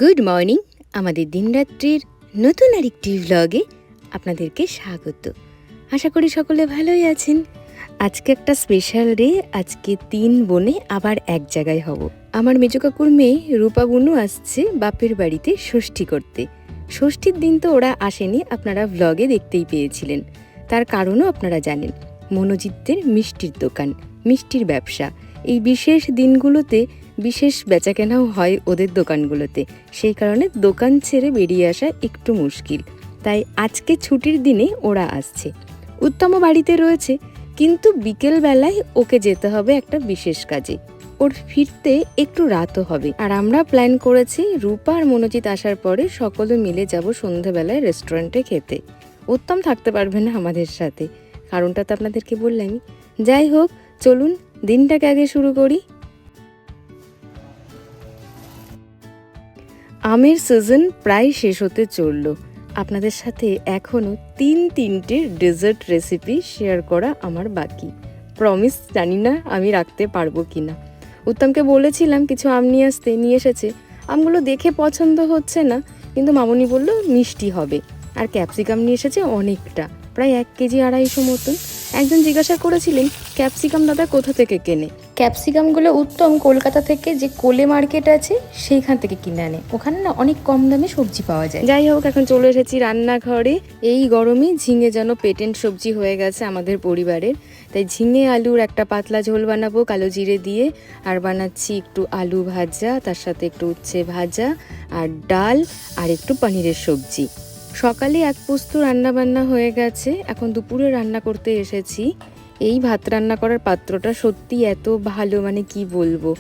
Good morning. আমাদের দিনরাত্রির নতুন আরেকটি ভ্লগে আপনাদেরকে স্বাগত। আশা করি সকলে ভালোই আছেন। আজকে একটা স্পেশাল ডে। আজকে 3 বোনে আবার এক জায়গায় হব। আমার মেজো কাকুর মেয়ে রূপা বুনু আসছে বাপের বাড়িতে ষষ্ঠী করতে। ষষ্ঠীর দিন তো ওরা আসেনি, আপনারা ভ্লগে দেখতেই পেয়েছিলেন। তার কারণও আপনারা জানেন, মনোজিৎদের মিষ্টির দোকান, মিষ্টির ব্যবসা। এই বিশেষ দিনগুলোতে বিশেষ বেচাকেনাও হয় ওদের দোকানগুলোতে, সেই কারণে দোকান ছেড়ে বেরিয়ে আসা একটু মুশকিল। তাই আজকে ছুটির দিনে ওরা আসছে। উত্তম বাড়িতে রয়েছে, কিন্তু বিকেল বেলায় ওকে যেতে হবে একটা বিশেষ কাজে। ওর ফিরতে একটু রাতও হবে। আর আমরা প্ল্যান করেছি রূপা আর মনোজিৎ আসার পরে সকলে মিলে যাব সন্ধ্যাবেলায় রেস্টুরেন্টে খেতে। উত্তম থাকতে পারবে না আমাদের সাথে, কারণটা তো আপনাদেরকে বললামই। যাই হোক, চলুন দিনটাকে আগে শুরু করি। আমের সিজন প্রায় শেষ হতে চলল। আপনাদের সাথে এখনও তিনটে ডেজার্ট রেসিপি শেয়ার করা আমার বাকি। প্রমিস জানি না আমি রাখতে পারবো কিনা। উত্তমকে বলেছিলাম কিছু আম নিয়ে আসতে, নিয়ে এসেছে। আমগুলো দেখে পছন্দ হচ্ছে না, কিন্তু মামুনি বলল মিষ্টি হবে। আর ক্যাপসিকাম নিয়ে এসেছে অনেকটা, প্রায় 1 কেজি 250 মতন। একজন জিজ্ঞাসা করেছিলেন ক্যাপসিকাম দাদা কোথা থেকে কেনে। ক্যাপসিকামগুলো উত্তম কলকাতা থেকে যে কোলে মার্কেট আছে সেইখান থেকে কিনে আনে। ওখানে না অনেক কম দামে সবজি পাওয়া যায়। যাই হোক, এখন চলে এসেছি রান্নাঘরে। এই গরমে ঝিঙে যেন পেটেন্ট সবজি হয়ে গেছে আমাদের পরিবারের। তাই ঝিঙে আলুর একটা পাতলা ঝোল বানাবো কালো জিরে দিয়ে। আর বানাচ্ছি একটু আলু ভাজা, তার সাথে একটু উচ্ছে ভাজা আর ডাল আর একটু পনিরের সবজি। সকালে এক পোস্ত রান্না বান্না হয়ে গেছে, এখন দুপুরে রান্না করতে এসেছি। এই ভাত রান্না করার পাত্রটা সত্যি এত ভালো, মানে কি বলবো।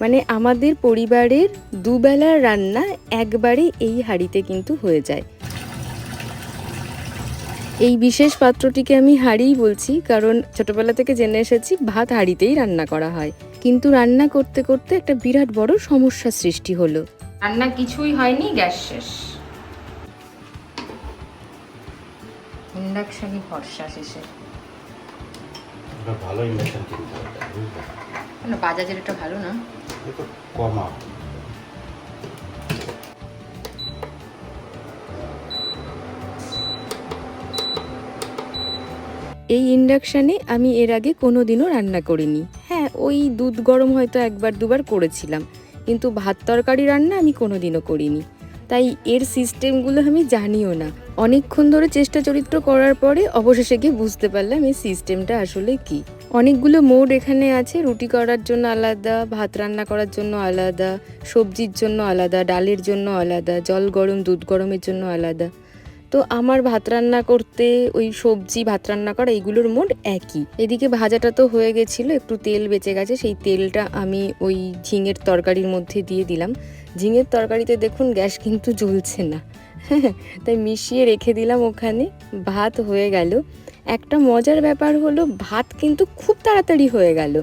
মানে আমাদের পরিবারের দুবেলার রান্না একবারে এই হাঁড়িতে কিন্তু হয়ে যায়। এই বিশেষ পাত্রটিকে আমি হাঁড়িই বলছি, কারণ ছোটবেলা থেকে জেনে এসেছি ভাত হাঁড়িতেই রান্না করা হয়। কিন্তু রান্না করতে করতে একটা বিরাট বড় সমস্যা সৃষ্টি হলো। রান্না কিছুই হয়নি, গ্যাস শেষ। ইন্ডাকশনই ভরসা শেষে। ভালো ইন্ডাকশন কিনতে হবে, বুঝলে? না, বাজাজের এটা ভালো না, একটু কমা। এই ইন্ডাকশানে আমি এর আগে কোনো দিনও রান্না করিনি। হ্যাঁ, ওই দুধ গরম হয়তো 1-2বার করেছিলাম, কিন্তু ভাত তরকারি রান্না আমি কোনো দিনও করিনি। তাই এর সিস্টেমগুলো আমি জানিও না। অনেকক্ষণ ধরে চেষ্টা চরিত্র করার পরে অবশেষে গিয়ে বুঝতে পারলাম এই সিস্টেমটা আসলে কি। অনেকগুলো মোড এখানে আছে, রুটি করার জন্য আলাদা, ভাত রান্না করার জন্য আলাদা, সবজির জন্য আলাদা, ডালের জন্য আলাদা, জল গরম দুধ গরমের জন্য আলাদা। তো আমার ভাত রান্না করতে, ওই সবজি ভাত রান্না করা, এইগুলোর মোড একই। এদিকে ভাজাটা তো হয়ে গেছিলো, একটু তেল বেঁচে গেছে, সেই তেলটা আমি ওই ঝিঙের তরকারির মধ্যে দিয়ে দিলাম। ঝিঙের তরকারিতে দেখুন গ্যাস কিন্তু জ্বলছে না, তাই মিশিয়ে রেখে দিলাম ওখানে। ভাত হয়ে গেল। একটা মজার ব্যাপার হলো, ভাত কিন্তু খুব তাড়াতাড়ি হয়ে গেল।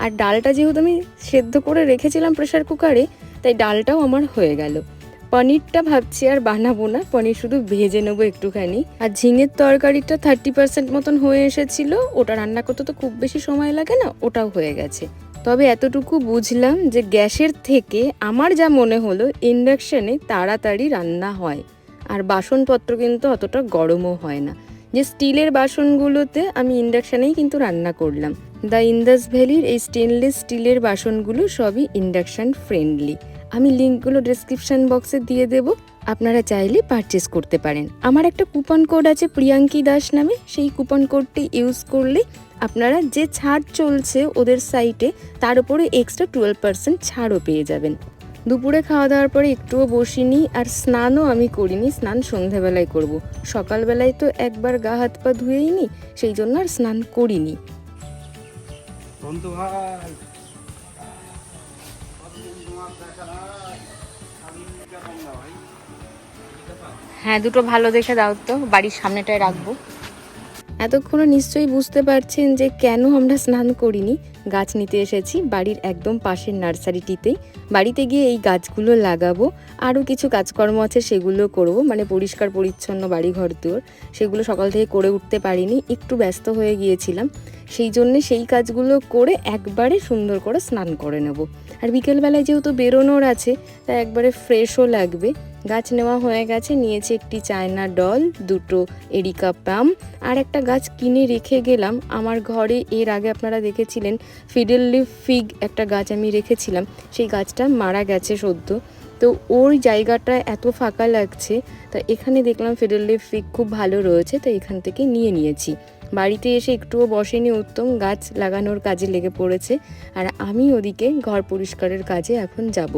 আর ডালটা যেহেতু আমি সেদ্ধ করে রেখেছিলাম প্রেসার কুকারে, তাই ডালটাও আমার হয়ে গেল। পনিরটা ভাবছি আর বানাবো না, পনির শুধু ভেজে নেবো একটুখানি। আর ঝিঙের তরকারিটা 30% মতন হয়ে এসেছিল, ওটা রান্না করতে তো খুব বেশি সময় লাগে না, ওটাও হয়ে গেছে। তবে এতটুকু বুঝলাম যে গ্যাসের থেকে আমার যা মনে হলো ইন্ডাকশানে তাড়াতাড়ি রান্না হয়, আর বাসনপত্র কিন্তু অতটা গরমও হয় না। যে স্টিলের বাসনগুলোতে আমি ইন্ডাকশানেই কিন্তু রান্না করলাম। দ্য ইন্দাস ভ্যালির এই স্টেনলেস স্টিলের বাসনগুলো সবই ইন্ডাকশান ফ্রেন্ডলি। আমি লিঙ্কগুলো ডেসক্রিপশন বক্সে দিয়ে দেব, আপনারা চাইলে পারচেস করতে পারেন। আমার একটা কুপন কোড আছে প্রিয়াঙ্কি দাস নামে, সেই কুপন কোডটি ইউজ করলে আপনারা যে ছাড় চলছে ওদের সাইটে, তার উপরে এক্সট্রা 12% ছাড়ও পেয়ে যাবেন। দুপুরে খাওয়া দাওয়ার পরে একটুও বসিনি, আর স্নানও আমি করিনি। স্নান সন্ধ্যাবেলায় করব, সকালবেলায় তো একবার গা হাত পা ধুয়েই নি, সেই জন্য আর স্নান করিনি। বন্ধু ভাই, হ্যাঁ, দুটো ভালো দেখে দাও তো, বাড়ির সামনেটায় রাখবো। এতক্ষণে নিশ্চয়ই বুঝতে পারছেন যে কেন আমরা স্নান করিনি। গাছ নিতে এসেছি বাড়ির একদম পাশের নার্সারিটিতেই। বাড়িতে গিয়ে এই গাছগুলো লাগাবো, আরও কিছু কাজকর্ম আছে সেগুলো করব, মানে পরিষ্কার পরিচ্ছন্ন বাড়ি ঘর দুয়ার, সেগুলো সকাল থেকে করে উঠতে পারিনি, একটু ব্যস্ত হয়ে গিয়েছিলাম। সেই জন্যে সেই কাজগুলো করে একবারে সুন্দর করে স্নান করে নেব। আর বিকেলবেলায় যেহেতু বেরোনোর আছে, তাই একবারে ফ্রেশও লাগবে। গাছ নেওয়া হয়ে গেছে, নিয়েছি একটি চায়না ডল, দুটো এরিকা পাম, আর একটা গাছ কিনে রেখে গেলাম আমার ঘরে। এর আগে আপনারা দেখেছিলেন ফিডেল লিফ ফিগ একটা গাছ আমি রেখেছিলাম, সেই গাছটা মারা গেছে সদ্য। তো ওই জায়গাটা এত ফাঁকা লাগছে, তা এখানে দেখলাম ফিডেল লিফ ফিগ খুব ভালো রয়েছে, তো এখান থেকে নিয়েছি। বাড়িতে এসে একটুও বসেনি উত্তম, গাছ লাগানোর কাজে লেগে পড়েছে, আর আমি ওদিকে ঘর পরিষ্কারের কাজে এখন যাব।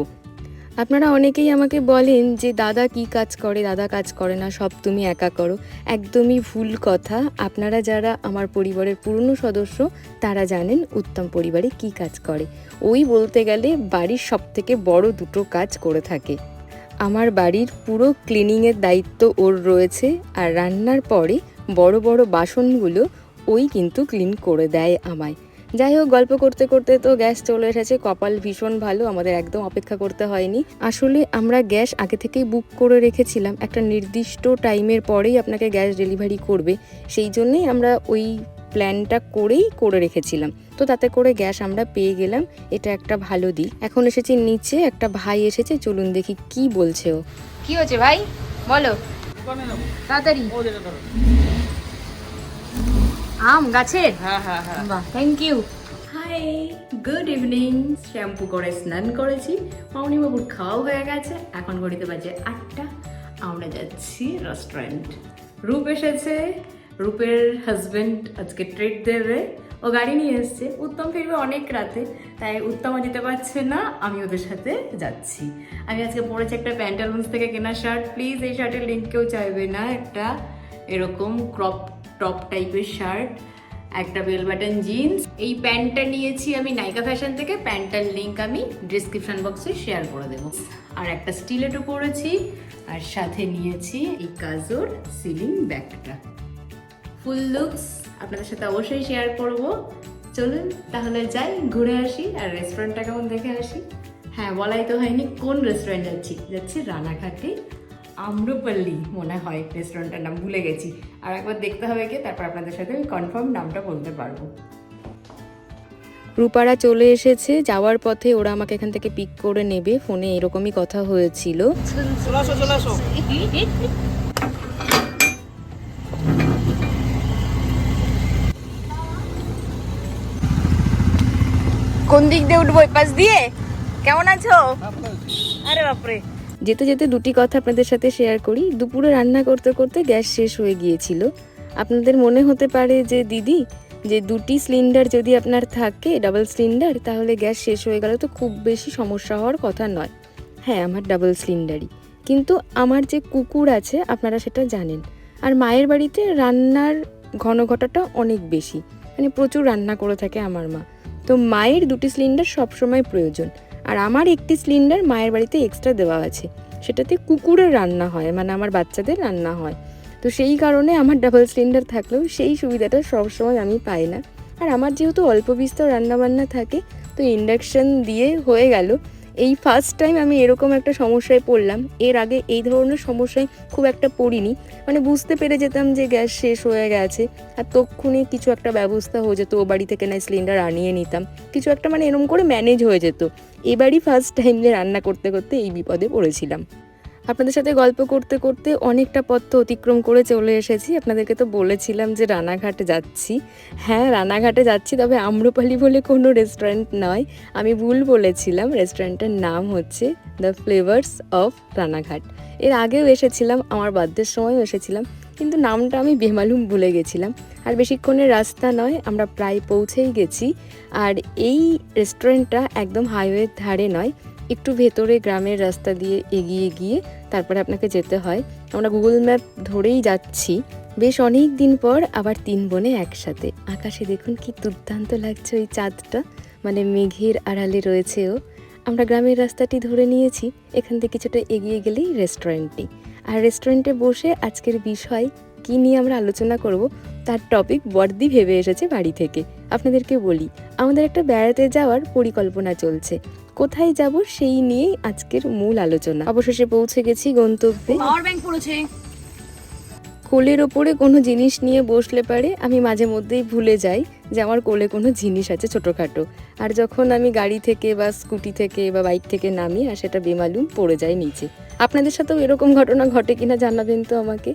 আপনারা অনেকেই আমাকে বলেন যে দাদা কি কাজ করে, দাদা কাজ করে না, সব তুমি একা করো। একদমই ভুল কথা। আপনারা যারা আমার পরিবারের পুরনো সদস্য তারা জানেন উত্তম পরিবারে কি কাজ করে। ওই বলতে গেলে বাড়ির সবথেকে বড় দুটো কাজ করে থাকে। আমার বাড়ির পুরো ক্লিনিংয়ের দায়িত্ব ওর রয়েছে, আর রান্নার পরে বড় বড় বাসনগুলো ওই কিন্তু ক্লিন করে দেয় আমায়। যাই হোক, গল্প করতে করতে তো গ্যাস চলে এসেছে। কপাল ভীষণ ভালো, আমাদের একদম অপেক্ষা করতে হয়নি। আসলে আমরা গ্যাস আগে থেকেই বুক করে রেখেছিলাম, একটা নির্দিষ্ট টাইমের পরেই আপনাকে গ্যাস ডেলিভারি করবে, সেই জন্যই আমরা ওই প্ল্যানটা করে রেখেছিলাম। তো তাতে করে গ্যাস আমরা পেয়ে গেলাম, এটা একটা ভালো দিক। এখন এসেছি নিচে, একটা ভাই এসেছে, চলুন দেখি কি বলছে ও। কি হচ্ছে ভাই বলো তাড়াতাড়ি। আম গাছের? হ্যাঁ হ্যাঁ হ্যাঁ, বাহ, thank you. Hi, good evening. Shampoo করে স্নান করেছি, মামনি বাবুর খাওয়া হয়ে গেছে, এখন ঘড়িতে বাজে 8টা। আমরা যাচ্ছি রেস্টুরেন্ট। রূপ এসেছে, রূপের হাজবেন্ড আজকে ট্রিট দেবে, ও গাড়ি নিয়ে এসছে। উত্তম ফিরবে অনেক রাতে, তাই উত্তমও যেতে পারছে না, আমি ওদের সাথে যাচ্ছি। আমি আজকে পরেছি একটা প্যান্টালুন্স থেকে কেনা শার্ট। প্লিজ এই শার্টের লিঙ্ক কেউ চাইবে না, একটা এরকম ক্রপ টপ টাইপের শার্ট, একটা বেল বাটন জিন্স। এই প্যান্টটা নিয়েছি আমি নাইকা ফ্যাশন থেকে, প্যান্টটার লিঙ্ক আমি ডিসক্রিপশন বক্সে শেয়ার করে দেবো। আর একটা স্টিলেটও পরেছি, আর সাথে নিয়েছি এই কাজোর সিলিং ব্যাগটা। ফুল লুকস আপনাদের সাথে অবশ্যই শেয়ার করব। চলুন তাহলে যাই, ঘুরে আসি আর রেস্টুরেন্টটা কেমন দেখে আসি। হ্যাঁ, বলাই তো হয়নি কোন রেস্টুরেন্ট যাচ্ছি রানাঘাটে আম্রপল্লী মনে হয় রেস্টুরেন্টের নাম, ভুলে গেছি। আর একবার দেখতে হবে কি, তারপর আপনাদের সাথে আমি কনফার্ম নামটা বলতে পারবো। রূপারা চলে এসেছে, যাওয়ার পথে ওরা আমাকে এখান থেকে পিক করে নেবে, ফোনে এরকমই কথা হয়েছিল। চলে আসো। কোন দিক দিয়ে উঠবো? পাশ দিয়ে? কেমন আছো? আরে বাপরে। যেতে যেতে দুটি কথা আপনাদের সাথে শেয়ার করি। দুপুরে রান্না করতে করতে গ্যাস শেষ হয়ে গিয়েছিল। আপনাদের মনে হতে পারে যে দিদি, যে দুটি সিলিন্ডার যদি আপনার থাকে, ডাবল সিলিন্ডার, তাহলে গ্যাস শেষ হয়ে গেলে তো খুব বেশি সমস্যা হওয়ার কথা নয়। হ্যাঁ, আমার ডাবল সিলিন্ডারই, কিন্তু আমার যে কুকুর আছে আপনারা সেটা জানেন। আর মায়ের বাড়িতে রান্নার ঘনঘটাটা অনেক বেশি, মানে প্রচুর রান্না করে থাকে আমার মা। তো মায়ের দুটি সিলিন্ডার সবসময় প্রয়োজন, আর আমার একটি সিলিন্ডার মায়ের বাড়িতে এক্সট্রা দেওয়া আছে, সেটাতে কুকুরের রান্না হয়, মানে আমার বাচ্চাদের রান্না হয়। তো সেই কারণে আমার ডাবল সিলিন্ডার থাকলেও সেই সুবিধাটা সবসময় আমি পাই না। আর আমার যেহেতু অল্প বিস্তর রান্নাবান্না থাকে, তো ইন্ডাকশান দিয়ে হয়ে গেল। এই ফার্স্ট টাইম আমি এরকম একটা সমস্যায় পড়লাম। এর আগে এই ধরনের সমস্যায় খুব একটা পড়িনি, মানে বুঝতে পেরে যেতাম যে গ্যাস শেষ হয়ে গেছে, আর তক্ষুনি কিছু একটা ব্যবস্থা হয়ে যেত, ও বাড়ি থেকে না সিলিন্ডার আনিয়ে নিতাম, কিছু একটা মানে এরকম করে ম্যানেজ হয়ে যেত। এবারই ফার্স্ট টাইম যে রান্না করতে করতে এই বিপদে পড়েছিলাম। আপনাদের সাথে গল্প করতে করতে অনেকটা পথ তো অতিক্রম করে চলে এসেছি। আপনাদেরকে তো বলেছিলাম যে রানাঘাটে যাচ্ছি। হ্যাঁ, রানাঘাটে যাচ্ছি, তবে আম্রপালি বলে কোনো রেস্টুরেন্ট নয়, আমি ভুল বলেছিলাম। রেস্টুরেন্টের নাম হচ্ছে দ্য ফ্লেভার্স অফ রানাঘাট। এর আগেও এসেছিলাম, আমার বার্থডের সময়ও এসেছিলাম, কিন্তু নামটা আমি বেমালুম ভুলে গেছিলাম। আর বেশিক্ষণের রাস্তা নয়, আমরা প্রায় পৌঁছেই গেছি। আর এই রেস্টুরেন্টটা একদম হাইওয়ের ধারে নয়, একটু ভেতরে গ্রামের রাস্তা দিয়ে এগিয়ে গিয়ে তারপরে আপনাকে যেতে হয়। আমরা গুগল ম্যাপ ধরেই যাচ্ছি। বেশ অনেক দিন পর আবার 3 বোনে একসাথে। আকাশে দেখুন কি দুর্দান্ত লাগছে ওই চাঁদটা, মানে মেঘের আড়ালে রয়েছে ও। আমরা গ্রামের রাস্তাটি ধরে নিয়েছি, এখান থেকে কিছুটা এগিয়ে গেলেই রেস্টুরেন্টটি। আর রেস্টুরেন্টে বসে আজকের বিষয় কি নিয়ে আমরা আলোচনা করব, তার টপিক বর্দি ভেবে এসেছে বাড়ি থেকে। আপনাদেরকে বলি, আমাদের একটা বেড়াতে যাওয়ার পরিকল্পনা চলছে। কোথায় যাব সেই নিয়েই আজকের মূল আলোচনা। অবশেষে পৌঁছে গেছি গন্তব্যে। পাওয়ার ব্যাংক পড়েছে। কোলের ওপরে কোনো জিনিস নিয়ে বসলে পারে আমি মাঝে মধ্যেই ভুলে যাই যে আমার কোলে কোনো জিনিস আছে ছোটোখাটো। আর যখন আমি গাড়ি থেকে বা স্কুটি থেকে বা বাইক থেকে নামি আর সেটা বেমালুম পড়ে যায় নিচে। আপনাদের সাথেও এরকম ঘটনা ঘটে কিনা জানাবেন তো আমাকে।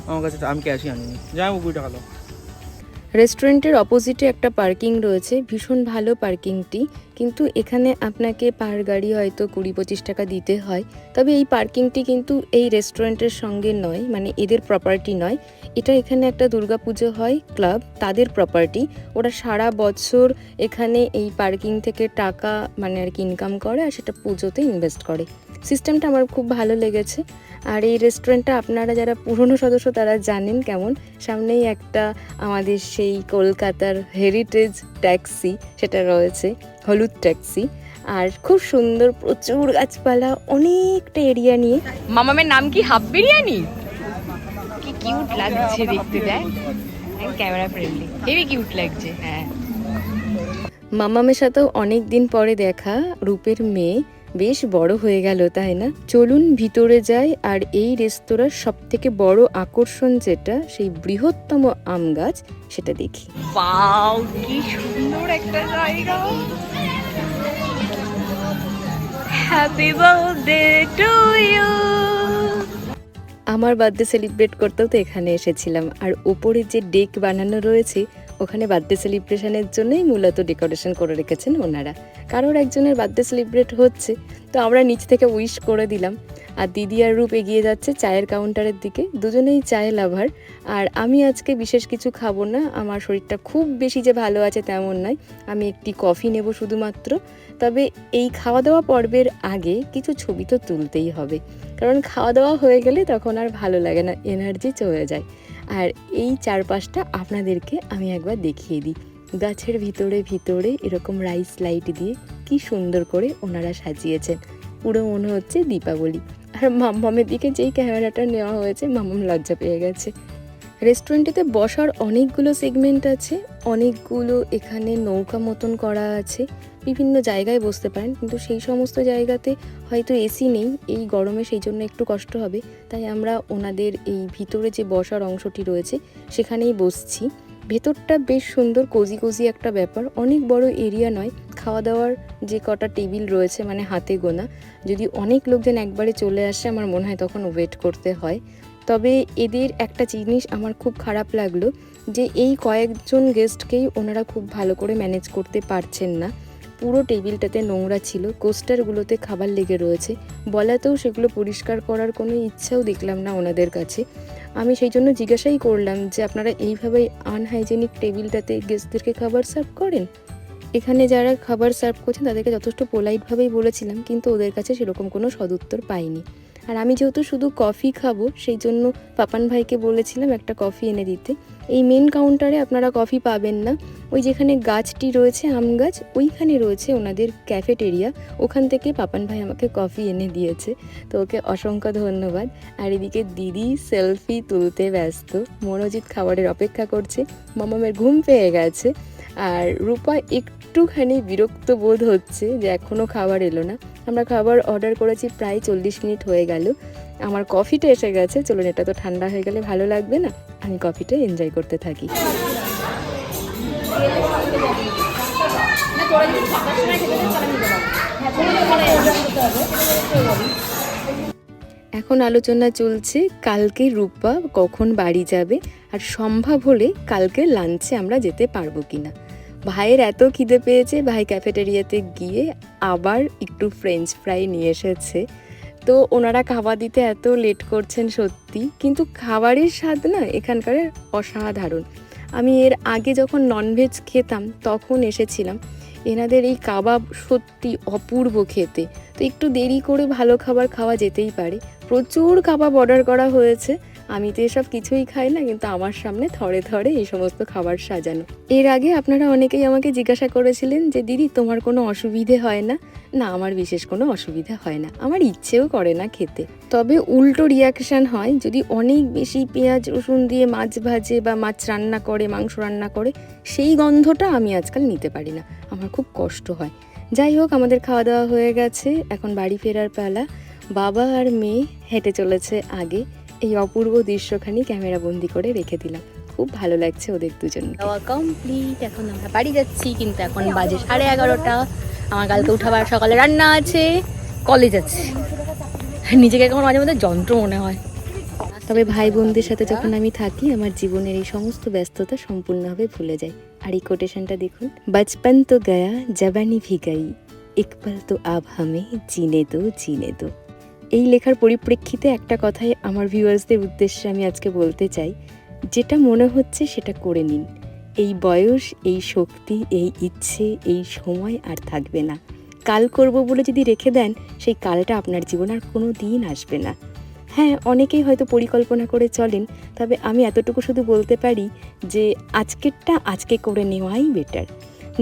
আমার কাছে আমি ক্যাশই আনিনি, যাই 20 টাকা দাও। রেস্টুরেন্টের অপোজিটে একটা পার্কিং রয়েছে, ভীষণ ভালো পার্কিংটি, কিন্তু এখানে আপনাকে পার গাড়ি হয়তো 20-25 টাকা দিতে হয়। তবে এই পার্কিংটি কিন্তু এই রেস্টুরেন্টের সঙ্গে নয়, মানে এদের প্রপার্টি নয়। এটা এখানে একটা দুর্গাপুজো হয় ক্লাব, তাদের প্রপার্টি। ওরা সারা বছর এখানে এই পার্কিং থেকে টাকা মানে আর কি ইনকাম করে আর সেটা পুজোতে ইনভেস্ট করে। সিস্টেমটা আমার খুব ভালো লেগেছে। আর এই রেস্টুরেন্টটা আপনারা যারা পুরনো সদস্য তারা জানেন কেমন। সামনেই একটা আমাদের সেই কলকাতার হেরিটেজ ট্যাক্সি সেটা রয়েছে, হলুদ ট্যাক্সি। আর খুব সুন্দর, প্রচুর গাছপালা, অনেকটা এরিয়া নিয়ে। মামামের নাম কি হাফ বিরিয়ানি? কি কিউট লাগছে দেখতে, দেখ ক্যামেরা ফ্রেন্ডলি, হেভি কিউট লাগছে। হ্যাঁ, মামামের সাথেও অনেক দিন পরে দেখা। রূপের মেয়ে বেশ বড় হয়ে গেল, তাই না? চলুন ভিতরে যাই আর এই রেস্তোরাঁর সব থেকে বড় আকর্ষণ যেটা, সেই বৃহত্তম আম গাছ, সেটা দেখি। ওয়াও কি সুন্দর একটা জায়গা। Happy birthday to you. আমার বার্থডে সেলিব্রেট করতেও তো এখানে এসেছিলাম। আর ওপরে যে ডেক বানানো রয়েছে ওখানে বার্থডে সেলিব্রেশনের জন্যই মূলত ডেকোরেশন করে রেখেছেন ওনারা। কারোর একজনের বার্থডে সেলিব্রেট হচ্ছে, তো আমরা নিচ থেকে উইশ করে দিলাম। আর দিদি আর রূপ এগিয়ে যাচ্ছে চায়ের কাউন্টারের দিকে, দুজনেই চায় লাভার। আর আমি আজকে বিশেষ কিছু খাবো না, আমার শরীরটা খুব বেশি যে ভালো আছে তেমন নয়, আমি একটি কফি নেব শুধুমাত্র। তবে এই খাওয়া দাওয়া পর্বের আগে কিছু ছবি তো তুলতেই হবে, কারণ খাওয়া দাওয়া হয়ে গেলে তখন আর ভালো লাগে না, এনার্জি চলে যায়। আর এই চারপাশটা আপনাদেরকে আমি একবার দেখিয়ে দিই। গাছের ভিতরে ভিতরে এরকম রাইস লাইট দিয়ে কি সুন্দর করে ওনারা সাজিয়েছেন, পুরো মনে হচ্ছে দীপাবলি। আর মাম্মামের দিকে যেই ক্যামেরাটা নেওয়া হয়েছে, মাম্মাম লজ্জা পেয়ে গেছে। রেস্টুরেন্টেতে বসার অনেকগুলো সেগমেন্ট আছে, অনেকগুলো এখানে নৌকা মতন করা আছে, বিভিন্ন জায়গায় বসতে পারেন, কিন্তু সেই সমস্ত জায়গাতে হয়তো এসি নেই এই গরমে, সেই জন্য একটু কষ্ট হবে। তাই আমরা ওনাদের এই ভিতরে যে বসার অংশটি রয়েছে সেখানেই বসছি। ভেতরটা বেশ সুন্দর, কোজি কোজি একটা ব্যাপার, অনেক বড় এরিয়া নয়। খাওয়া দাওয়ার যে কটা টেবিল রয়েছে মানে হাতে গোনা, যদি অনেক লোকজন একবারে চলে আসে আমার মনে হয় তখন ওয়েট করতে হয়। তবে এদের একটা জিনিস আমার খুব খারাপ লাগলো, যে এই কয়েকজন গেস্টকেই ওনারা খুব ভালো করে ম্যানেজ করতে পারছেন না। পুরো টেবিলটাতে নোংরা ছিল, কোস্টারগুলোতে খাবার লেগে রয়েছে, বলাতেও সেগুলো পরিষ্কার করার কোনো ইচ্ছাও দেখলাম না ওনাদের কাছে। আমি সেই জন্য জিজ্ঞাসাই করলাম যে আপনারা এইভাবেই আনহাইজেনিক টেবিলটাতে গেস্টদেরকে খাবার সার্ভ করেন? এখানে যারা খাবার সার্ভ করছেন তাদেরকে যথেষ্ট পোলাইটভাবেই বলেছিলাম, কিন্তু ওদের কাছে সেরকম কোনো সদুত্তর পাইনি। আর আমি যেহেতু শুধু কফি খাবো সেই জন্য পাপান ভাইকে বলেছিলাম একটা কফি এনে দিতে। এই মেন কাউন্টারে আপনারা কফি পাবেন না, ওই যেখানে গাছটি রয়েছে আম গাছ, ওইখানে রয়েছে ওনাদের ক্যাফেটেরিয়া, ওখান থেকে পাপান ভাই আমাকে কফি এনে দিয়েছে, তো ওকে অসংখ্য ধন্যবাদ। আর এদিকে দিদি সেলফি তুলতে ব্যস্ত, মনোজিৎ খাবারের অপেক্ষা করছে, মামামের ঘুম পেয়ে গেছে। আর রূপা একটুখানি বিরক্ত বোধ হচ্ছে যে এখনও খাবার এলো না। আমরা খাবার অর্ডার করেছি প্রায় 40 মিনিট হয়ে গেল। আমার কফিটা এসে গেছে, চলুন এটা তো ঠান্ডা হয়ে গেলে ভালো লাগবে না, আমি কফিটা এনজয় করতে থাকি। এখন আলোচনা চলছে কালকে রূপা কখন বাড়ি যাবে, আর সম্ভব হলে কালকে লাঞ্চে আমরা যেতে পারবো কিনা। ভাইয়ের এত খিদে পেয়েছে, ভাই ক্যাফেটেরিয়াতে গিয়ে আবার একটু ফ্রেঞ্চ ফ্রাই নিয়ে এসেছে। তো ওনারা খাবার দিতে এত লেট করছেন সত্যি, কিন্তু খাবারের স্বাদ না এখানকার অসাধারণ। আমি এর আগে যখন ননভেজ খেতাম তখন এসেছিলাম, এনাদের এই কাবাব সত্যি অপূর্ব খেতে। তো একটু দেরি করে ভালো খাবার খাওয়া যেতেই পারে। প্রচুর কাবাব অর্ডার করা হয়েছে, আমি তো এসব কিছুই খাই না, কিন্তু আমার সামনে থরে থরে এই সমস্ত খাবার সাজানো। এর আগে আপনারা অনেকেই আমাকে জিজ্ঞাসা করেছিলেন যে দিদি তোমার কোনো অসুবিধে হয় না? না, আমার বিশেষ কোনো অসুবিধা হয় না, আমার ইচ্ছেও করে না খেতে। তবে উল্টো রিয়াকশান হয় যদি অনেক বেশি পেঁয়াজ রসুন দিয়ে মাছ ভাজে বা মাছ রান্না করে, মাংস রান্না করে, সেই গন্ধটা আমি আজকাল নিতে পারি না, আমার খুব কষ্ট হয়। যাই হোক, আমাদের খাওয়া দাওয়া হয়ে গেছে, এখন বাড়ি ফেরার পালা। বাবা আর মেয়ে হেঁটে চলেছে আগে। এই অপূর্ব দৃশ্যখানি ক্যামেরা বন্দি করে রেখে দিলাম, খুব ভালো লাগছে ওদের দুজনকে। খাওয়া কমপ্লিট, এখন আমরা বাড়ি যাচ্ছি, কিন্তু এখন বাজে 11:30। আমার কালকে উঠাবার সকালে রান্না আছে, কলেজ আছে, নিজেকে এখন মাঝে মধ্যে যন্ত্র মনে হয়। তবে ভাই বোনদের সাথে যখন আমি থাকি, আমার জীবনের এই সমস্ত ব্যস্ততা সম্পূর্ণভাবে ভুলে যাই। আর এই কোটেশনটা দেখুন, বচপন তো গয়া জবানি ভি গই, এক পল তো আব হামে জিনে দো জিনে দো। এই লেখার পরিপ্রেক্ষিতে একটা কথাই আমার ভিউয়ার্সদের উদ্দেশ্যে আমি আজকে বলতে চাই, যেটা মনে হচ্ছে সেটা করে নিন। এই বয়স, এই শক্তি, এই ইচ্ছে, এই সময় আর থাকবে না। কাল করব বলে যদি রেখে দেন, সেই কালটা আপনার জীবন আর কোনো দিন আসবে না। হ্যাঁ, অনেকেই হয়তো পরিকল্পনা করে চলেন, তবে আমি এতটুকু শুধু বলতে পারি যে আজকেরটা আজকে করে নেওয়াই বেটার।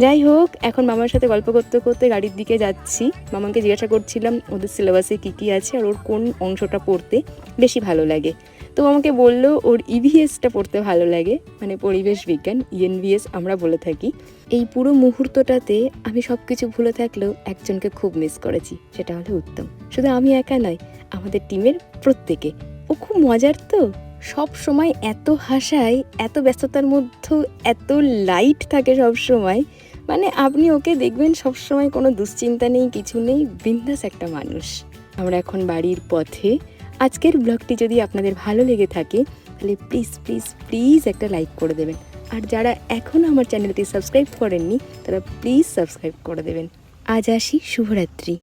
যাই হোক, এখন মামার সাথে গল্প করতে করতে গাড়ির দিকে যাচ্ছি। মামাকে জিজ্ঞাসা করছিলাম ওদের সিলেবাসে কী কী আছে আর ওর কোন অংশটা পড়তে বেশি ভালো লাগে। তো আমাকে বললো ওর ইভিএসটা পড়তে ভালো লাগে, মানে পরিবেশ বিজ্ঞান, ইএনভিএস আমরা বলে থাকি। এই পুরো মুহূর্তটাতে আমি সব কিছু ভুলে থাকলেও একজনকে খুব মিস করেছি, সেটা হলো উত্তম। শুধু আমি একা নয়, আমাদের টিমের প্রত্যেকে। ও খুব মজার তো, সব সময় এত হাসায়, এত ব্যস্ততার মধ্যেও এত লাইট থাকে সব সময়। মানে আপনি ওকে দেখবেন সবসময় কোনো দুশ্চিন্তা নেই, কিছু নেই, বিন্দাস একটা মানুষ। আমরা এখন বাড়ির পথে। আজকের ব্লগটি যদি আপনাদের ভালো লেগে থাকে তাহলে প্লিজ প্লিজ প্লিজ একটা লাইক করে দেবেন। আর যারা এখনও আমার চ্যানেলটি সাবস্ক্রাইব করেননি তারা প্লিজ সাবস্ক্রাইব করে দেবেন। আজ আসি, শুভরাত্রি।